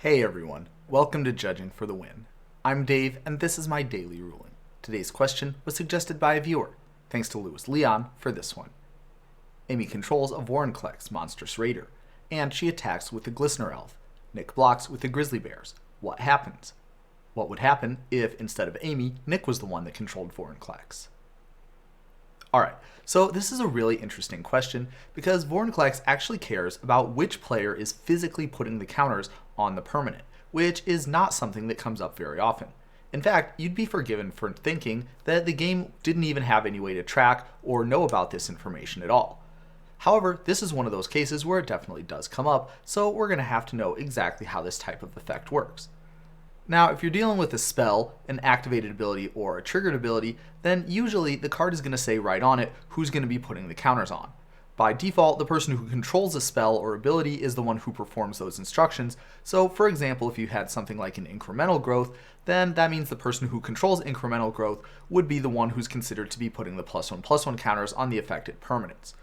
Hey everyone, welcome to Judging for the Win. I'm Dave, and this is my daily ruling. Today's question was suggested by a viewer. Thanks to Lewis Leon for this one. Amy controls a Vorinclex Monstrous Raider, and she attacks with the Glistener Elf. Nick blocks with the Grizzly Bears. What happens? What would happen if, instead of Amy, Nick was the one that controlled Vorinclex? Alright, so this is a really interesting question because Vorinclex actually cares about which player is physically putting the counters on the permanent, which is not something that comes up very often. In fact, you'd be forgiven for thinking that the game didn't even have any way to track or know about this information at all. However, this is one of those cases where it definitely does come up, so we're going to have to know exactly how this type of effect works. Now, if you're dealing with a spell, an activated ability, or a triggered ability, then usually the card is going to say right on it who's going to be putting the counters on. By default, the person who controls the spell or ability is the one who performs those instructions. So, for example, if you had something like an Incremental Growth, then that means the person who controls Incremental Growth would be the one who's considered to be putting the +1/+1 counters on the affected permanents.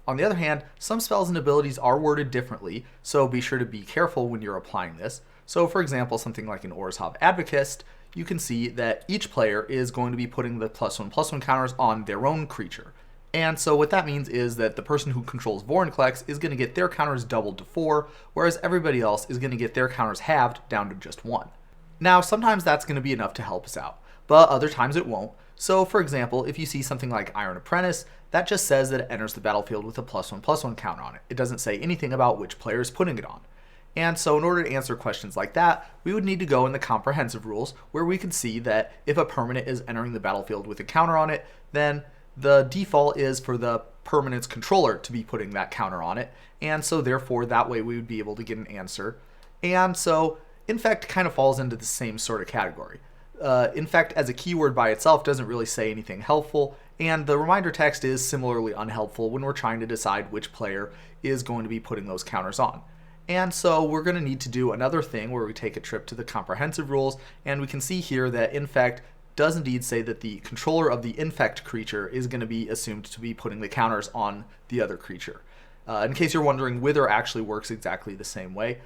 On the other hand, some spells and abilities are worded differently, so be sure to be careful when you're applying this. So for example, something like an Orzhov Advocist, you can see that each player is going to be putting the +1/+1 counters on their own creature. And so what that means is that the person who controls Vorinclex is going to get their counters doubled to 4, whereas everybody else is going to get their counters halved down to just 1. Now, sometimes that's going to be enough to help us out, but other times it won't. So for example, if you see something like Iron Apprentice, that just says that it enters the battlefield with a +1/+1 counter on it. It doesn't say anything about which player is putting it on. And so in order to answer questions like that, we would need to go in the comprehensive rules where we can see that if a permanent is entering the battlefield with a counter on it, then the default is for the permanent's controller to be putting that counter on it. And so therefore that way we would be able to get an answer. And so Infect kind of falls into the same sort of category. Infect as a keyword by itself doesn't really say anything helpful, and the reminder text is similarly unhelpful when we're trying to decide which player is going to be putting those counters on. And so we're going to need to do another thing where we take a trip to the comprehensive rules, and we can see here that Infect does indeed say that the controller of the Infect creature is going to be assumed to be putting the counters on the other creature. In case you're wondering, Wither actually works exactly the same way.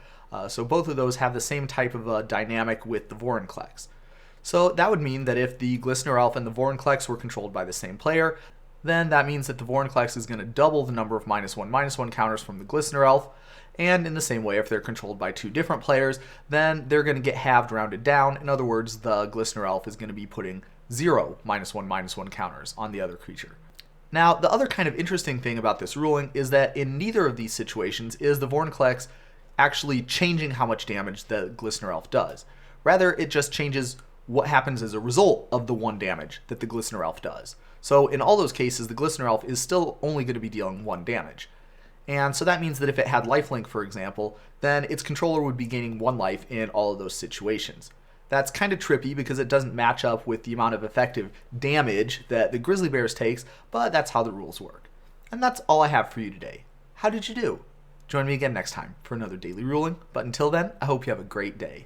So both of those have the same type of a dynamic with the Vorinclex. So that would mean that if the Glistener Elf and the Vorinclex were controlled by the same player, then that means that the Vorinclex is going to double the number of -1/-1 counters from the Glistener Elf. And in the same way, if they're controlled by two different players, then they're going to get halved rounded down. In other words, the Glistener Elf is going to be putting 0 -1/-1 counters on the other creature. Now, the other kind of interesting thing about this ruling is that in neither of these situations is the Vorinclex actually changing how much damage the Glistener Elf does. Rather, it just changes what happens as a result of the 1 damage that the Glistener Elf does. So in all those cases, the Glistener Elf is still only going to be dealing 1 damage. And so that means that if it had lifelink, for example, then its controller would be gaining 1 life in all of those situations. That's kind of trippy because it doesn't match up with the amount of effective damage that the Grizzly Bears takes, but that's how the rules work. And that's all I have for you today. How did you do? Join me again next time for another daily ruling, but until then, I hope you have a great day.